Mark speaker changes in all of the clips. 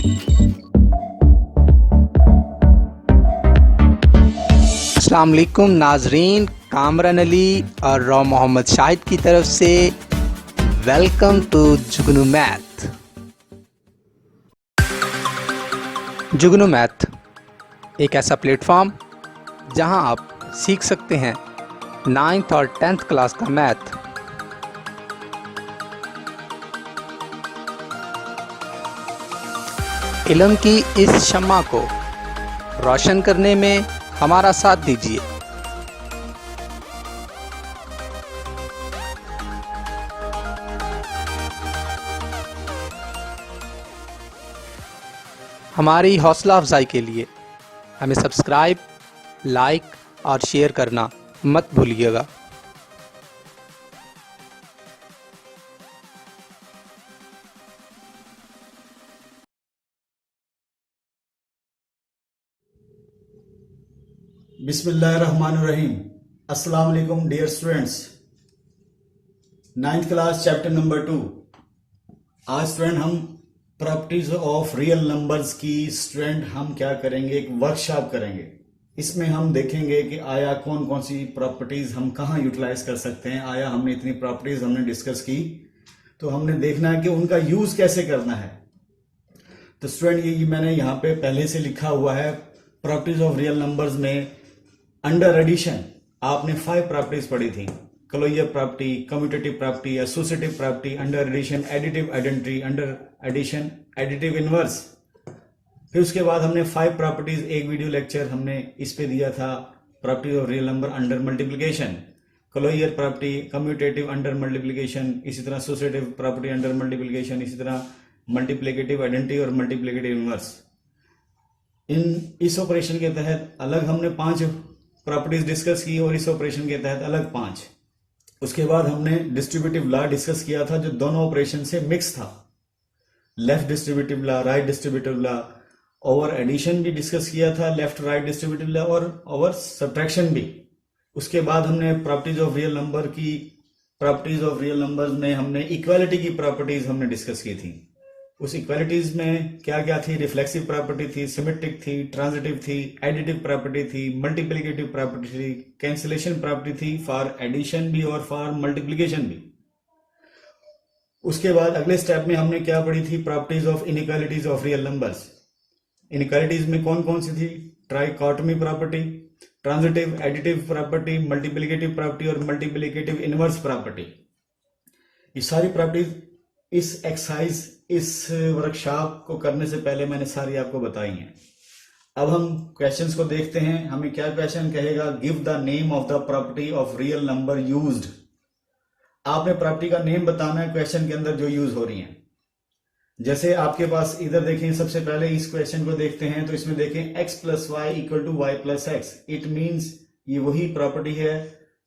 Speaker 1: अस्सलाम वालेकुम नाजरीन, कामरान अली और रॉ मोहम्मद शाहिद की तरफ से welcome to Jugnu math. Jugnu math एक ऐसा प्लेटफॉर्म जहां आप सीख सकते हैं 9th और 10th क्लास का मैथ। इल्म की इस शम्मा को रोशन करने में हमारा साथ दीजिए। हमारी हौसला अफजाई के लिए हमें सब्सक्राइब, लाइक और शेयर करना मत भूलिएगा।
Speaker 2: बिस्मिल्लाहिर्रहमानिर्रहीम। अस्सलाम वालेकुम dear students. 9th class chapter number 2। आज स्टूडेंट हम प्रॉपर्टीज ऑफ रियल नंबर्स की स्टूडेंट हम क्या करेंगे, एक वर्कशॉप करेंगे। इसमें हम देखेंगे कि आया कौन कौन सी प्रॉपर्टीज हम कहाँ यूटिलाइज कर सकते हैं। आया हमने इतनी प्रॉपर्टीज हमने डिस्कस की, तो हमने देखना है कि उनका यूज कैसे करना है। तो स्टूडेंट ये मैंने यहाँ पे पहले से लिखा हुआ है। प्रॉपर्टीज ऑफ रियल नंबर्स में अंडर एडिशन आपने 5 प्रॉपर्टीज पढ़ी थी। Closure property, commutative property, associative property, under addition additive identity, under addition additive inverse. फिर उसके बाद हमने 5 प्रॉपर्टीज, एक वीडियो लेक्चर हमने इस पे दिया था, properties of real number under multiplication, closure property, commutative under multiplication, इसी तरह एसोसिएटिव प्रॉपर्टी अंडर मल्टीप्लिकेशन, इसी तरह मल्टीप्लिकेटिव आइडेंटिटी और मल्टीप्लिकेटिव इनवर्स। इस ऑपरेशन के तहत अलग हमने 5 प्रॉपर्टीज डिस्कस की और इस ऑपरेशन के तहत अलग 5। उसके बाद हमने डिस्ट्रीब्यूटिव लॉ डिस्कस किया था जो दोनों ऑपरेशन से मिक्स था। Left distributive law, right distributive law, over addition भी डिस्कस किया था, लेफ्ट राइट डिस्ट्रीब्यूटिव लॉ और ओवर सब्ट्रैक्शन भी। उसके बाद हमने प्रॉपर्टीज ऑफ रियल नंबर की प्रॉपर्टीज ऑफ रियल नंबर्स में हमने इक्वालिटी की प्रॉपर्टीज हमने डिस्कस की थी। उस इक्वालिटीज में क्या क्या थी? रिफ्लेक्सिव प्रॉपर्टी थी, सिमेट्रिक थी, ट्रांजिटिव थी, एडिटिव प्रॉपर्टी थी, मल्टीप्लिकेटिव प्रॉपर्टी थी, कैंसिलेशन प्रॉपर्टी थी फॉर एडिशन भी और फॉर मल्टीप्लिकेशन भी। उसके बाद अगले स्टेप में हमने क्या पढ़ी थी? Properties of inequalities of real numbers. Inequalities में कौन कौन सी थी? Trichotomy property, transitive additive property, multiplicative property और मल्टीप्लिकेटिव इनवर्स प्रॉपर्टी। ये सारी प्रॉपर्टीज इस एक्सरसाइज, इस वर्कशॉप को करने से पहले मैंने सारी आपको बताई हैं। अब हम क्वेश्चंस को देखते हैं। हमें क्या क्वेश्चन कहेगा? Give the name of the property of real number used. आपने प्रॉपर्टी का नेम बताना है क्वेश्चन के अंदर जो यूज हो रही है। जैसे आपके पास इधर देखें, सबसे पहले इस क्वेश्चन को देखते हैं। तो इसमें देखें x plus y equal to y plus x. It means ये वही प्रॉपर्टी है,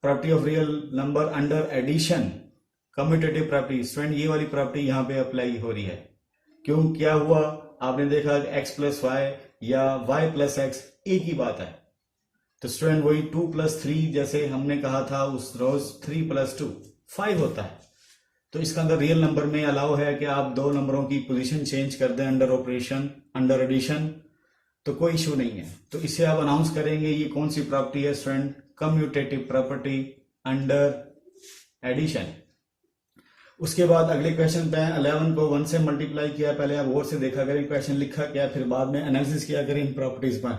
Speaker 2: property of real number under addition, commutative property. Student ये वाली प्रॉपर्टी यहाँ पे अप्लाई हो रही है। क्यों, क्या हुआ? आपने देखा x प्लस वाई या y प्लस एक्स एक ही बात है। तो स्टूडेंट वही 2 प्लस 3 जैसे हमने कहा था उस रोज 3 प्लस 2 5 होता है। तो इसका अंदर रियल नंबर में अलाउ है कि आप 2 नंबरों की पोजीशन चेंज कर दें अंडर ऑपरेशन, अंडर एडिशन, तो कोई इशू नहीं है। तो इसे आप अनाउंस करेंगे ये कौन सी प्रॉपर्टी है student? Commutative property under addition. उसके बाद अगले क्वेश्चन पे 11 को 1 से मल्टीप्लाई किया। पहले आप गौर से देखा करें क्वेश्चन लिखा क्या, फिर बाद में एनालिसिस किया करें इन प्रॉपर्टीज पर।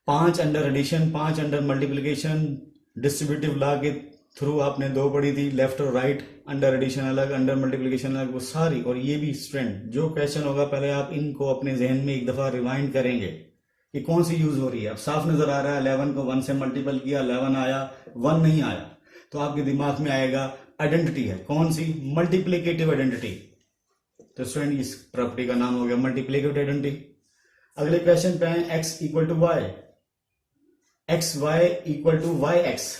Speaker 2: 5 under addition, 5 under multiplication, distributive law के थ्रू आपने 2 पढ़ी थी, लेफ्ट और राइट, अंडर एडिशन अलग, अंडर मल्टीप्लिकेशन अलग, वो सारी। और ये भी स्टूडेंट जो क्वेश्चन होगा पहले आप इनको अपने जहन में एक दफा रिवाइंड करेंगे कि कौन सी यूज हो रही है। अब साफ नजर आ रहा है 11 को 1 से मल्टीपल किया, 11 आया, 1 नहीं आया, तो आपके दिमाग में आएगा आइडेंटिटी है। कौन सी? Multiplicative identity. तो स्टूडेंट इस प्रॉपर्टी का नाम हो गया मल्टीप्लिकेटिव आइडेंटिटी। अगले क्वेश्चन पे है x equal to y, x y equal to y x.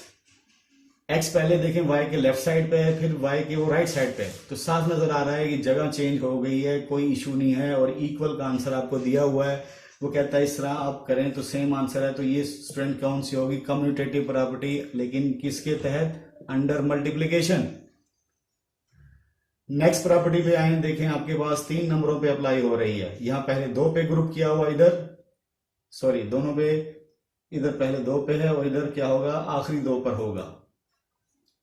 Speaker 2: x पहले देखें y के लेफ्ट साइड पे है, फिर y के वो राइट साइड पे है। तो साफ नजर आ रहा है कि जगह चेंज हो गई है, कोई इशू नहीं है। और इक्वल का आंसर आपको दिया हुआ है, वो कहता है इस तरह आप करें तो सेम आंसर है। तो ये स्टूडेंट कौन सी होगी? कम्यूटेटिव प्रॉपर्टी, लेकिन किसके तहत? Under multiplication. नेक्स्ट प्रॉपर्टी पे आए, देखें आपके पास 3 नंबरों पे अप्लाई हो रही है। यहाँ पहले 2 पे ग्रुप किया हुआ, इधर सॉरी दोनों पे, इधर पहले 2 पे है और इधर क्या होगा, आखिरी 2 पर होगा।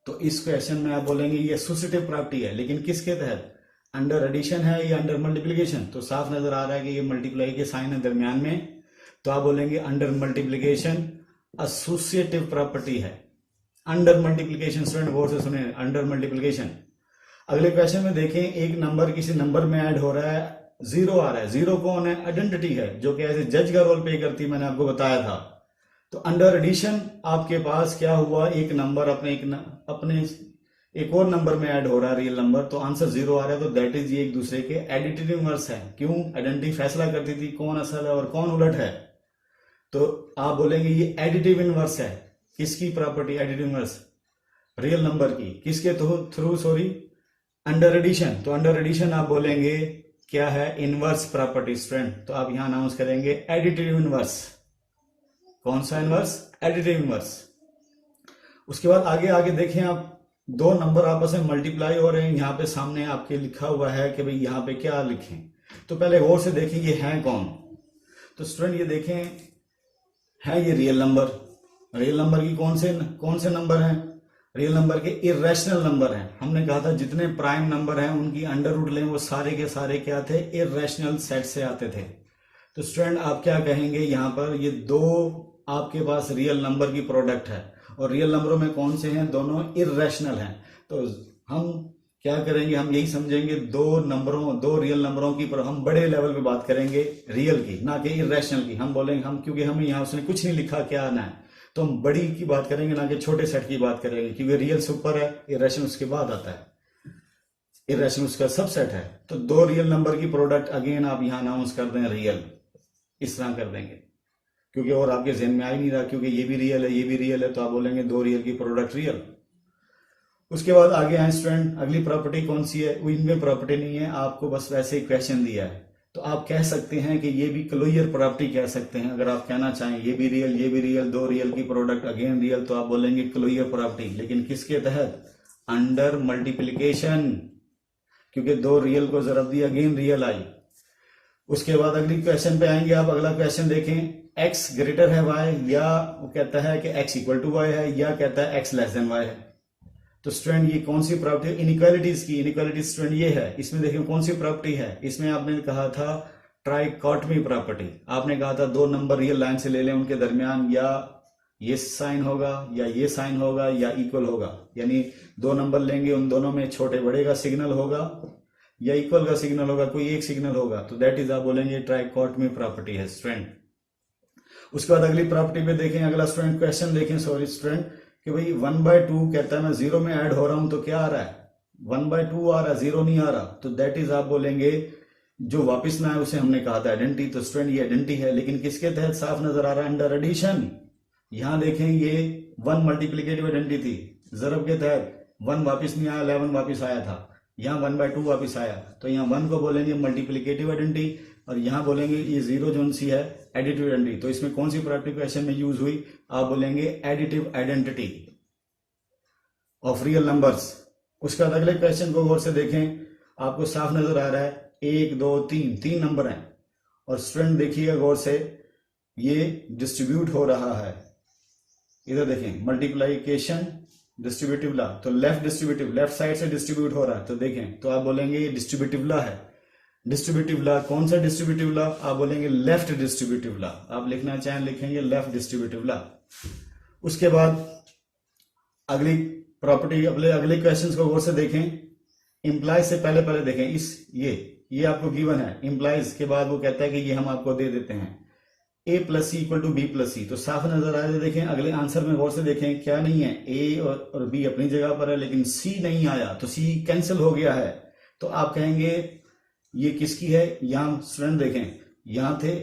Speaker 2: तो इस क्वेश्चन में आप बोलेंगे ये एसोसिएटिव प्रॉपर्टी है, लेकिन किसके तहत, अंडर एडिशन है या अंडर मल्टीप्लिकेशन। तो साफ नजर आ रहा है कि ये मल्टीप्लाई के साइन है दरमियान में, तो आप बोलेंगे अंडर मल्टीप्लिकेशन एसोसिएटिव प्रॉपर्टी है। अंडर मल्टीप्लिकेशन, स्टूडेंट गौर से सुने, अंडर मल्टीप्लिकेशन। अगले क्वेश्चन में देखें, एक नंबर किसी नंबर में ऐड हो रहा है, 0 आ रहा है। 0 कौन है, आइडेंटिटी है, जो कि ऐसे जज का रोल प्ले करती है, मैंने आपको बताया था। तो अंडर एडिशन आपके पास क्या हुआ, एक नंबर अपने एक और नंबर में ऐड हो रहा है, रियल नंबर, तो आंसर 0 आ रहा है। तो दैट इज ये एक दूसरे के एडिटिव इनवर्स है। क्यों, आइडेंटिटी फैसला करती थी कौन असल है और कौन उलट है। तो आप बोलेंगे ये एडिटिव इनवर्स है। किसकी property, additive inverse, real number की। किसके थ्रू, सॉरी, अंडर एडिशन। तो अंडर एडिशन आप बोलेंगे क्या है, इनवर्स प्रॉपर्टी स्टूडेंट। तो आप यहां अनाउंस करेंगे एडिटिव इनवर्स। कौन सा इनवर्स, एडिटिव इनवर्स। उसके बाद आगे आगे देखें आप, 2 नंबर आपस में मल्टीप्लाई हो रहे हैं। यहाँ पे सामने आपके लिखा हुआ है कि भाई यहाँ पे क्या लिखें। तो पहले गौर से देखें ये है कौन। तो स्टूडेंट ये देखें, है ये रियल नंबर। रियल नंबर की कौन से नंबर हैं, रियल नंबर के इरेशनल नंबर हैं। हमने कहा था जितने प्राइम नंबर हैं उनकी अंडर रूट लें, वो सारे के सारे क्या थे, इरेशनल सेट से आते थे। तो स्टूडेंट आप क्या कहेंगे, यहाँ पर ये 2 आपके पास रियल नंबर की प्रोडक्ट है, और रियल नंबरों में कौन से हैं, दोनों इरेशनल हैं। तो हम क्या करेंगे, हम यही समझेंगे 2 रियल नंबरों की, पर हम बड़े लेवल पे बात करेंगे रियल की, ना कि इरेशनल की। हम बोलेंगे क्योंकि हमें यहाँ उसने कुछ नहीं लिखा क्या आना है, तो हम बड़ी की बात करेंगे, ना कि छोटे सेट की बात करेंगे, क्योंकि रियल से ऊपर है, इरेशनल उसके बाद आता है, इरेशनल उसका सबसेट है। तो 2 रियल नंबर की प्रोडक्ट अगेन आप यहां अनाउंस कर दें रियल, इस तरह कर देंगे, क्योंकि और आपके जहन में आ ही नहीं रहा, क्योंकि ये भी रियल है, ये भी रियल है, तो आप बोलेंगे 2 रियल की प्रोडक्ट रियल। उसके बाद आगे आए स्टूडेंट, अगली प्रॉपर्टी कौन सी है, इनमें प्रॉपर्टी नहीं है, आपको बस वैसे ही क्वेश्चन दिया है। तो आप कह सकते हैं कि ये भी क्लोजर प्रॉपर्टी कह सकते हैं। अगर आप कहना चाहें ये भी रियल, 2 रियल की प्रोडक्ट अगेन रियल, तो आप बोलेंगे क्लोजर प्रॉपर्टी। लेकिन किसके तहत, अंडर मल्टीप्लिकेशन, क्योंकि 2 रियल को जरब दिया, अगेन रियल आई। उसके बाद अगली क्वेश्चन पे आएंगे आप। अगला क्वेश्चन देखें, x ग्रेटर है y, या वो कहता है कि x इक्वल टू y है, या कहता है x लेस देन y है। तो स्टूडेंट ये कौन सी प्रॉपर्टी, इनइक्वालिटीज की। इनइक्वालिटी स्टूडेंट ये है, इसमें देखिए कौन सी प्रॉपर्टी है। इसमें आपने कहा था ट्राइकॉटमी प्रॉपर्टी। आपने कहा था 2 नंबर रियल लाइन से ले लें, उनके दरमियान या ये साइन होगा या ये साइन होगा या इक्वल होगा, यानी 2 नंबर लेंगे, उन दोनों में छोटे बड़े का सिग्नल होगा या इक्वल का सिग्नल होगा, कोई एक सिग्नल होगा। तो दैट इज आप बोलेंगे ट्राइकॉटमी प्रॉपर्टी है स्टूडेंट। उसके बाद अगली प्रॉपर्टी पे देखें, अगला स्टूडेंट क्वेश्चन देखें, सॉरी स्टूडेंट, कि भाई 1/2 कहता है मैं 0 में ऐड हो रहा हूं, तो क्या आ रहा है, 1/2 आ रहा है, 0 नहीं आ रहा। तो दैट इज आप बोलेंगे जो वापस ना है उसे हमने कहा था आइडेंटिटी। तो स्टूडेंट ये आइडेंटिटी है, लेकिन किसके तहत, साफ नजर आ रहा है अंडर एडिशन। यहां देखें ये 1 मल्टीप्लीकेटिव आइडेंटिटी थी, जरब के तहत 1 वापस नहीं आया, 11 वापस आया था, यहाँ 1/2 वापस आया। तो यहाँ 1 को बोलेंगे मल्टीप्लीकेटिव आइडेंटिटी, और यहां बोलेंगे ये 0 जो सी है एडिटिव आइडेंटिटी। तो इसमें कौन सी प्रॉपर्टी क्वेश्चन में यूज हुई, आप बोलेंगे additive identity of real numbers. उसके बाद अगले क्वेश्चन को गौर से देखें, आपको साफ नजर आ रहा है 1 2 3 नंबर हैं, और स्टूडेंट देखिएगा गौर से, ये डिस्ट्रीब्यूट हो रहा है। इधर देखें मल्टीप्लीकेशन डिस्ट्रीब्यूटिव लॉ, तो लेफ्ट साइड से डिस्ट्रीब्यूट हो रहा है। तो देखें, तो आप बोलेंगे ये डिस्ट्रीब्यूटिव लॉ है। डिस्ट्रीब्यूटिव लॉ, कौन सा डिस्ट्रीब्यूटिव लॉ, आप बोलेंगे लेफ्ट डिस्ट्रीब्यूटिव लॉ। आप लिखना चाहें लिखेंगे लेफ्ट डिस्ट्रीब्यूटिव लॉ। उसके बाद अगली प्रॉपर्टी, अगले क्वेश्चंस को गौर से देखें। इंप्लाइज से पहले देखें, ये आपको गिवन है। इंप्लाइज के बाद वो कहता है कि ये हम आपको दे देते हैं a+c इक्वल टू b+c। तो साफ नजर आ रहा है। देखें अगले आंसर में गौर से देखें, क्या नहीं है, a और b अपनी जगह पर है, लेकिन c नहीं आया, तो c कैंसिल हो गया है। तो आप कहेंगे ये किसकी है, यहां स्टूडेंट देखें, यहां थे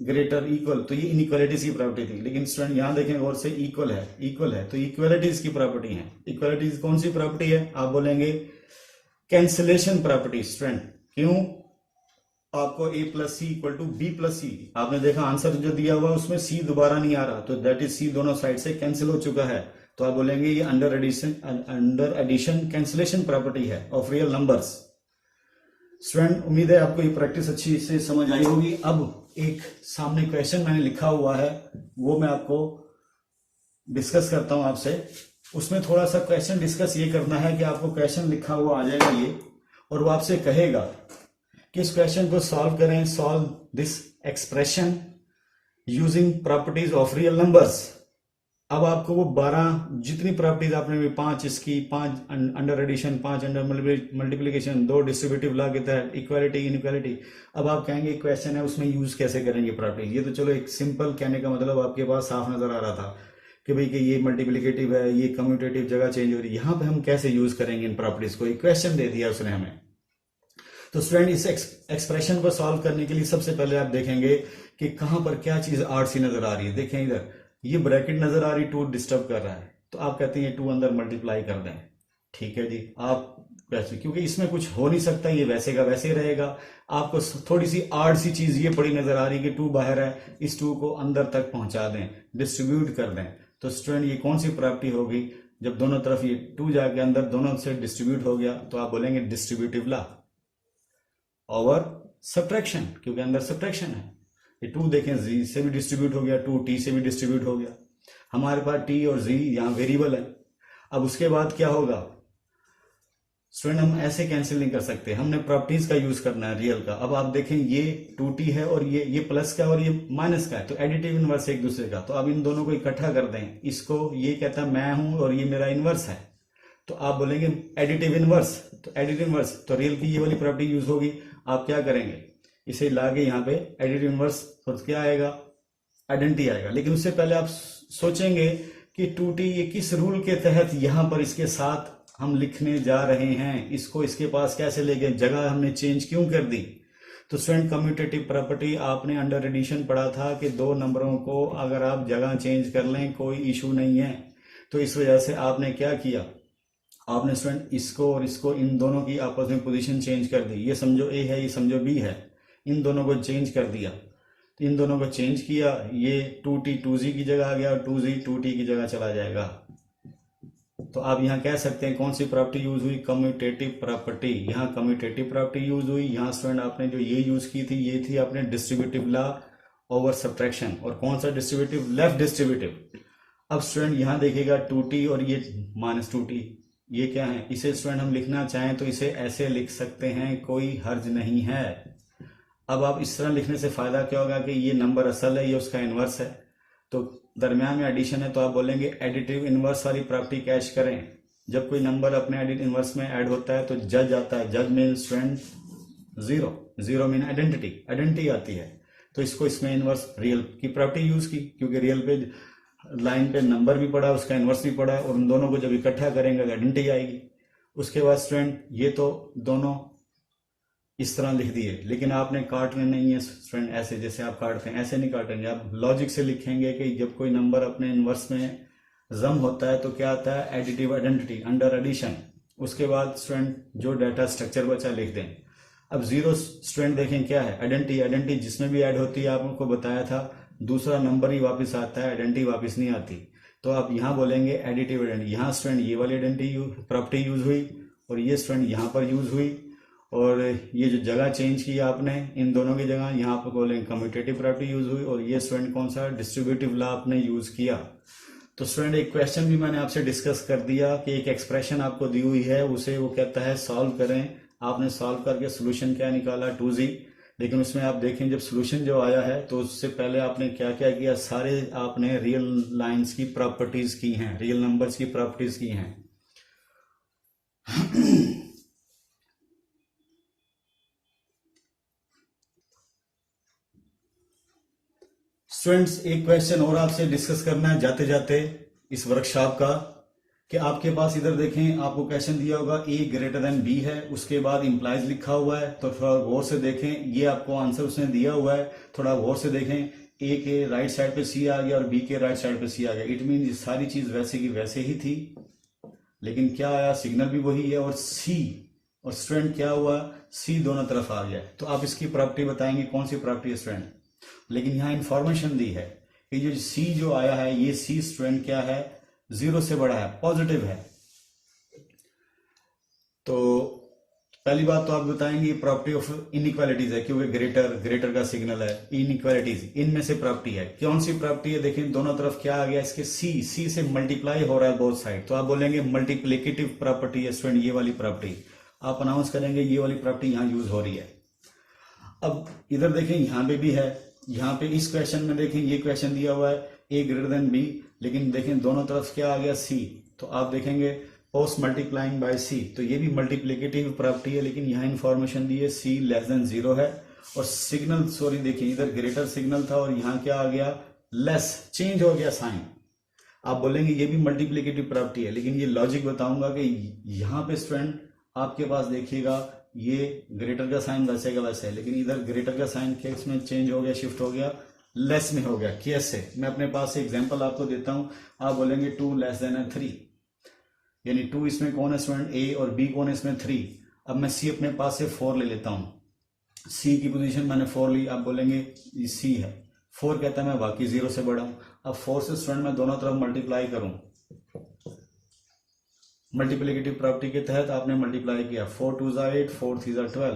Speaker 2: ग्रेटर इक्वल, तो ये इनइक्वालिटीज की प्रॉपर्टी थी, लेकिन स्टूडेंट यहां देखें गौर से इक्वल है, तो इक्वालिटीज की प्रॉपर्टी है। इक्वालिटीज कौन सी प्रॉपर्टी है, आप बोलेंगे कैंसिलेशन प्रॉपर्टी। स्टूडेंट क्यों, आपको a+c इक्वल टू b+c, आपने देखा आंसर जो दिया हुआ उसमें c दोबारा नहीं आ रहा, तो दैट इज c दोनों साइड से कैंसिल हो चुका है। तो आप बोलेंगे ये अंडर एडिशन कैंसिलेशन प्रॉपर्टी है ऑफ रियल नंबर्स। स्टूडेंट उम्मीद है आपको ये प्रैक्टिस अच्छी से समझ आई होगी। अब एक सामने क्वेश्चन मैंने लिखा हुआ है, वो मैं आपको डिस्कस करता हूं आपसे। उसमें थोड़ा सा क्वेश्चन डिस्कस ये करना है कि आपको क्वेश्चन लिखा हुआ आ जाएगा ये, और वो आपसे कहेगा कि इस क्वेश्चन को सॉल्व करें, solve this expression using properties of real numbers. अब आपको वो 12 जितनी प्रॉपर्टीज आपने भी 5 इसकी, 5 under addition, 5 under multiplication, 2 distributive law के तहत, इक्वालिटी इनइक्वालिटी। अब आप कहेंगे क्वेश्चन है उसमें यूज कैसे करेंगे प्रॉपर्टीज। ये तो चलो एक सिंपल कहने का मतलब आपके पास साफ नजर आ रहा था कि भाई कि ये मल्टीप्लीकेटिव है, ये कम्यूटेटिव, जगह चेंज हो रही है। यहाँ पे हम कैसे यूज करेंगे इन प्रॉपर्टीज को, एक क्वेश्चन दे दिया उसने हमें। तो स्टूडेंट इस एक्सप्रेशन को सॉल्व करने के लिए सबसे पहले आप देखेंगे कि कहां पर क्या चीज आड़ सी नजर आ रही है। देखें इधर ये ब्रैकेट नजर आ रही, 2 डिस्टर्ब कर रहा है, तो आप कहते हैं ये 2 अंदर मल्टीप्लाई कर दें। ठीक है जी, आप वैसे, क्योंकि इसमें कुछ हो नहीं सकता, ये वैसे का वैसे ही रहेगा। आपको थोड़ी सी आड़ सी चीज ये पड़ी नजर आ रही कि 2 बाहर है, इस 2 को अंदर तक पहुंचा दें, डिस्ट्रीब्यूट कर दें। तो स्टूडेंट ये कौन सी प्रॉपर्टी होगी, जब दोनों तरफ ये 2 जाके अंदर दोनों से डिस्ट्रीब्यूट हो गया, तो आप बोलेंगे डिस्ट्रीब्यूटिव लॉ ओवर सब्ट्रैक्शन, क्योंकि अंदर सब्ट्रैक्शन है। ये 2 देखें जी से भी डिस्ट्रीब्यूट हो गया, 2 टी से भी डिस्ट्रीब्यूट हो गया। हमारे पास टी और जी यहाँ वेरिएबल है। अब उसके बाद क्या होगा स्टूडेंट, हम ऐसे कैंसिल नहीं कर सकते, हमने प्रॉपर्टीज का यूज करना है रियल का। अब आप देखें ये 2t है और ये प्लस का और ये माइनस का है, तो एडिटिव इनवर्स एक दूसरे का। तो अब इन दोनों को इकट्ठा कर दें, इसको ये कहता है मैं हूं और ये मेरा इनवर्स है, तो आप बोलेंगे एडिटिव इनवर्स। तो एडिटिव इनवर्स तो रियल की ये वाली प्रॉपर्टी यूज होगी। आप क्या करेंगे, इसे लाके यहाँ पे एडिटिव इनवर्स, तो क्या आएगा, आइडेंटिटी आएगा। लेकिन उससे पहले आप सोचेंगे कि 2t ये किस रूल के तहत यहां पर इसके साथ हम लिखने जा रहे हैं, इसको इसके पास कैसे ले गए, जगह हमने चेंज क्यों कर दी। तो स्टूडेंट कम्यूटेटिव प्रॉपर्टी आपने अंडर एडिशन पढ़ा था कि 2 नंबरों को अगर आप जगह चेंज कर लें कोई इशू नहीं है। तो इस वजह से आपने क्या किया, आपने स्टूडेंट इसको और इसको, इन दोनों की आपस में पोजीशन चेंज कर दी। ये समझो ए है, ये समझो बी है, इन दोनों को चेंज कर दिया। तो इन दोनों को चेंज किया, ये 2t 2z की जगह आ गया और 2z 2t की जगह चला जाएगा। तो आप यहाँ कह सकते हैं कौन सी प्रॉपर्टी यूज हुई, कम्यूटेटिव प्रॉपर्टी। यहाँ कम्यूटेटिव प्रॉपर्टी यूज हुई। यहाँ स्टूडेंट आपने जो ये यूज की थी, ये थी आपने डिस्ट्रीब्यूटिव लॉ ओवर सब्ट्रैक्शन। और कौन सा डिस्ट्रीब्यूटिव, लेफ्ट डिस्ट्रीब्यूटिव। अब स्टूडेंट यहाँ देखिएगा 2t और ये -2t, ये क्या है, इसे स्टूडेंट हम लिखना चाहें तो इसे ऐसे लिख सकते हैं, कोई हर्ज नहीं है। अब आप इस तरह लिखने से फायदा क्या होगा कि ये नंबर असल है, ये उसका इनवर्स है, तो दरमियान में एडिशन है, तो आप बोलेंगे एडिटिव इनवर्स वाली प्रॉपर्टी कैच करें। जब कोई नंबर अपने एडिट इनवर्स में ऐड होता है तो जज आता है, जज मीन स्टूडेंट 0, 0 मीन आइडेंटिटी आती है। तो इसको इसमें इनवर्स रियल की प्रॉपर्टी यूज की, क्योंकि रियल पे लाइन पे नंबर भी पड़ा, उसका इनवर्स भी पड़ा है, और उन दोनों को जब इकट्ठा करेंगे तो आइडेंटिटी आएगी। उसके बाद स्टूडेंट ये तो दोनों इस तरह लिख दिए, लेकिन आपने काटने नहीं है स्टूडेंट ऐसे जैसे आप काटते हैं, ऐसे नहीं काटेंगे। आप लॉजिक से लिखेंगे कि जब कोई नंबर अपने इनवर्स में जम होता है तो क्या आता है, एडिटिव आइडेंटिटी अंडर एडिशन। उसके बाद स्टूडेंट जो डाटा स्ट्रक्चर बचा लिख दें। अब 0 स्टूडेंट देखें क्या है, आइडेंटिटी जिसमें भी ऐड होती है, आपको बताया था दूसरा नंबर ही वापस आता है, आइडेंटिटी वापस नहीं आती। तो आप यहाँ बोलेंगे एडिटिव आइडेंटिटी। यहाँ स्टूडेंट ये वाली आइडेंटिटी प्रॉपर्टी यूज हुई और ये स्टूडेंट यहाँ पर यूज हुई, और ये जो जगह चेंज की आपने इन दोनों की जगह, यहाँ पर बोलेंगे कम्यूटेटिव प्रॉपर्टी यूज हुई, और ये स्टूडेंट कौन सा डिस्ट्रीब्यूटिव लॉ आपने यूज किया। तो स्टूडेंट एक क्वेश्चन भी मैंने आपसे डिस्कस कर दिया कि एक एक्सप्रेशन आपको दी हुई है, उसे वो कहता है सॉल्व करें। आपने सॉल्व करके सोल्यूशन क्या निकाला, 2z। लेकिन उसमें आप देखें जब सोल्यूशन जो आया है तो उससे पहले आपने क्या क्या किया, सारे आपने रियल लाइंस की प्रॉपर्टीज की हैं, रियल नंबर्स की प्रॉपर्टीज की हैं। स्टूडेंट्स एक क्वेश्चन और आपसे डिस्कस करना है जाते जाते इस वर्कशॉप का, कि आपके पास इधर देखें आपको क्वेश्चन दिया होगा a ग्रेटर देन b है, उसके बाद इंप्लाइज लिखा हुआ है। तो थोड़ा गौर से देखें, ये आपको आंसर उसने दिया हुआ है, थोड़ा गौर से देखें। a के राइट साइड पे c आ गया और b के राइट साइड पे c आ गया। इट मीन ये सारी चीज वैसे की वैसे ही थी, लेकिन क्या आया, सिग्नल भी वही है, और c और स्टूडेंट क्या हुआ, c दोनों तरफ आ गया। तो आप इसकी प्रॉपर्टी बताएंगे कौन सी प्रॉपर्टी है स्टूडेंट। लेकिन यहाँ इंफॉर्मेशन दी है कि जो c जो आया है, ये c स्टूडेंट क्या है, 0 से बड़ा है, पॉजिटिव है। तो पहली बात तो आप बताएंगे प्रॉपर्टी ऑफ इनइक्वालिटीज है, क्योंकि ग्रेटर का सिग्नल है, इनइक्वालिटीज इनमें से प्रॉपर्टी है। कौन सी प्रॉपर्टी है? देखिए दोनों तरफ क्या आ गया, इसके सी से मल्टीप्लाई हो रहा है बोथ साइड, तो आप बोलेंगे मल्टीप्लिकेटिव प्रॉपर्टी है स्टूडेंट, ये वाली प्रॉपर्टी आप अनाउंस करेंगे, ये वाली प्रॉपर्टी यहाँ यूज हो रही है। अब इधर देखें यहाँ पे भी है, यहाँ पे इस क्वेश्चन में देखें ये क्वेश्चन दिया हुआ है ए ग्रेटर देन बी, लेकिन देखें दोनों तरफ क्या आ गया सी, तो आप देखेंगे पोस्ट मल्टीप्लाइंग बाय सी, तो ये भी मल्टीप्लिकेटिव प्रॉपर्टी है, लेकिन यहाँ इंफॉर्मेशन दी है सी लेस देन 0 है। और सिग्नल सॉरी देखिए इधर ग्रेटर सिग्नल था और यहाँ क्या आ गया लेस, चेंज हो गया साइन। आप बोलेंगे ये भी मल्टीप्लिकेटिव प्रॉपर्टी है, लेकिन ये लॉजिक बताऊंगा कि यहाँ पे स्टूडेंट आपके पास देखिएगा ये ग्रेटर का साइन वैसे का वैसे है, लेकिन इधर ग्रेटर का साइन केस में चेंज हो गया, शिफ्ट हो गया, लेस में हो गया। कैसे? मैं अपने पास से एग्जांपल आपको देता हूं। आप बोलेंगे 2 लेस देन 3, यानी 2 इसमें कौन है स्टूडेंट? ए, और बी कौन है इसमें? 3। अब मैं सी अपने पास से 4 ले लेता हूं, सी की पोजीशन मैंने 4 ली, आप बोलेंगे ये सी है, 4 कहता है मैं बाकी 0 से बड़ा हूं। अब 4 से स्टूडेंट मैं दोनों तरफ मल्टीप्लाई करूं, मल्टीप्लिकेटिव प्रॉपर्टी के तहत आपने मल्टीप्लाई किया, 4 2 8, 4 3 12,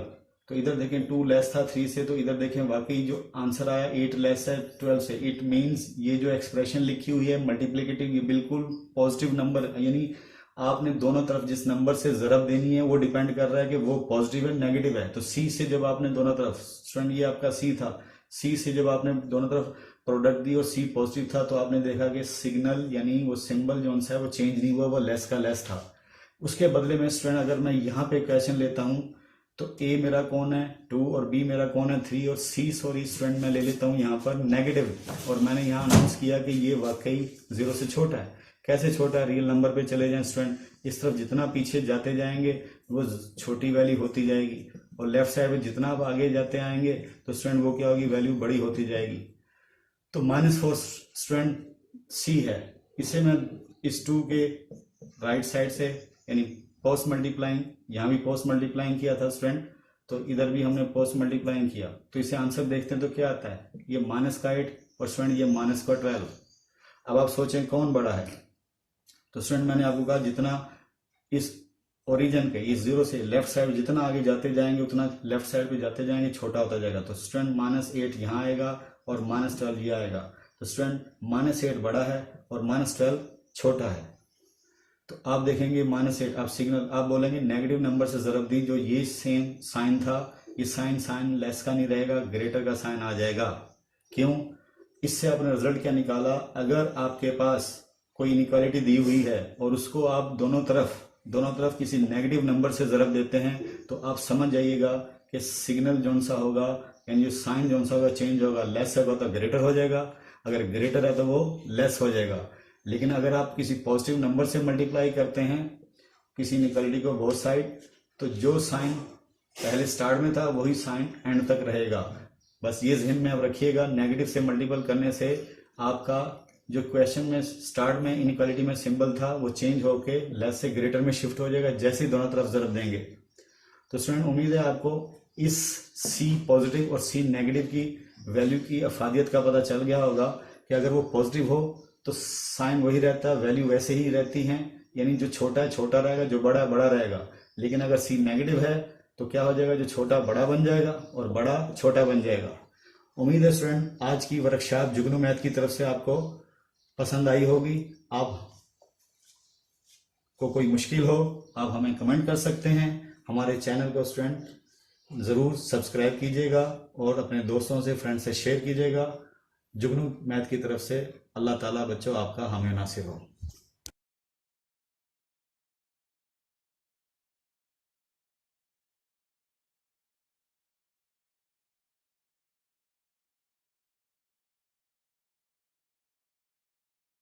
Speaker 2: तो इधर देखें 2 लेस था 3 से, तो इधर देखें वाकई जो आंसर आया 8 लेस है 12 से। इट मींस ये जो एक्सप्रेशन लिखी हुई है मल्टीप्लिकेटिव, ये बिल्कुल पॉजिटिव नंबर, यानी आपने दोनों तरफ जिस नंबर से जरब देनी है वो डिपेंड कर रहा है कि वो पॉजिटिव है नेगेटिव है। तो सी से जब आपने दोनों तरफ, स्टूडेंट ये आपका सी था, सी से जब आपने दोनों तरफ प्रोडक्ट दी और सी पॉजिटिव था, तो आपने देखा कि सिग्नल यानी वो सिंबल जो है वो चेंज नहीं हुआ, वो लेस का लेस था। उसके बदले में स्टूडेंट अगर मैं यहाँ पे क्वेश्चन लेता हूँ तो ए मेरा कौन है 2 और बी मेरा कौन है 3 और सी सॉरी स्टूडेंट मैं ले लेता हूँ यहाँ पर नेगेटिव, और मैंने यहाँ अनाउंस किया कि ये वाकई 0 से छोटा है। कैसे छोटा है? रियल नंबर पे चले जाएं स्टूडेंट, इस तरफ जितना पीछे जाते जाएंगे वो छोटी वैल्यू होती जाएगी, और लेफ्ट साइड में जितना आप आगे जाते आएंगे तो स्टूडेंट वो क्या होगी, वैल्यू बड़ी होती जाएगी। तो -4 स्टूडेंट सी है, इसे मैं इस 2 के राइट साइड से यानी पोस्ट मल्टीप्लाइंग, यहाँ भी पोस्ट मल्टीप्लाइंग किया था स्टूडेंट, तो इधर भी हमने पोस्ट मल्टीप्लाइंग किया, तो इसे आंसर देखते हैं तो क्या आता है, ये -8 और स्टूडेंट ये -12। अब आप सोचें कौन बड़ा है, तो स्टूडेंट मैंने आपको कहा जितना इस ओरिजिन के इस 0 से लेफ्ट साइड जितना आगे जाते जाएंगे उतना लेफ्ट साइड पे जाते जाएंगे छोटा होता जाएगा। तो स्टूडेंट -8 यहाँ आएगा और -12 ये आएगा, तो स्टूडेंट -8 बड़ा है और -12 छोटा है। तो आप देखेंगे -8, आप सिग्नल आप बोलेंगे नेगेटिव नंबर से जरब दी, जो ये सेम साइन था, ये साइन लेस का नहीं रहेगा, ग्रेटर का साइन आ जाएगा। क्यों? इससे आपने रिजल्ट क्या निकाला, अगर आपके पास कोई इनइक्वालिटी दी हुई है और उसको आप दोनों तरफ किसी नेगेटिव नंबर से जरब देते हैं, तो आप समझ जाइएगा कि सिग्नल जो सा होगा यानी जो साइन जो सा होगा चेंज होगा, लेस होगा तो ग्रेटर हो जाएगा, अगर ग्रेटर है तो वो लेस हो जाएगा। लेकिन अगर आप किसी पॉजिटिव नंबर से मल्टीप्लाई करते हैं किसी इनइक्वालिटी को बोथ साइड, तो जो साइन पहले स्टार्ट में था वही साइन एंड तक रहेगा। बस ये ध्यान में आप रखिएगा, नेगेटिव से मल्टीपल करने से आपका जो क्वेश्चन में स्टार्ट में इनइक्वालिटी में सिंबल था वो चेंज होके लेस से ग्रेटर में शिफ्ट हो जाएगा जैसे ही दोनों तरफ जरब देंगे। तो स्टूडेंट उम्मीद है आपको इस सी पॉजिटिव और सी नेगेटिव की वैल्यू की अफादियत का पता चल गया होगा कि अगर वो पॉजिटिव हो तो साइन वही रहता है, वैल्यू वैसे ही रहती हैं, यानी जो छोटा है छोटा रहेगा, जो बड़ा है बड़ा रहेगा। लेकिन अगर सी नेगेटिव है तो क्या हो जाएगा, जो छोटा बड़ा बन जाएगा और बड़ा छोटा बन जाएगा। उम्मीद है स्टूडेंट आज की वर्कशॉप जुगनू मैथ की तरफ से आपको पसंद आई होगी। आप को कोई मुश्किल हो आप हमें कमेंट कर सकते हैं। हमारे चैनल को स्टूडेंट ज़रूर सब्सक्राइब कीजिएगा और अपने दोस्तों से फ्रेंड से शेयर कीजिएगा। जुगनू मैथ की तरफ से अल्लाह ताला बच्चों आपका हामी नासिर हो।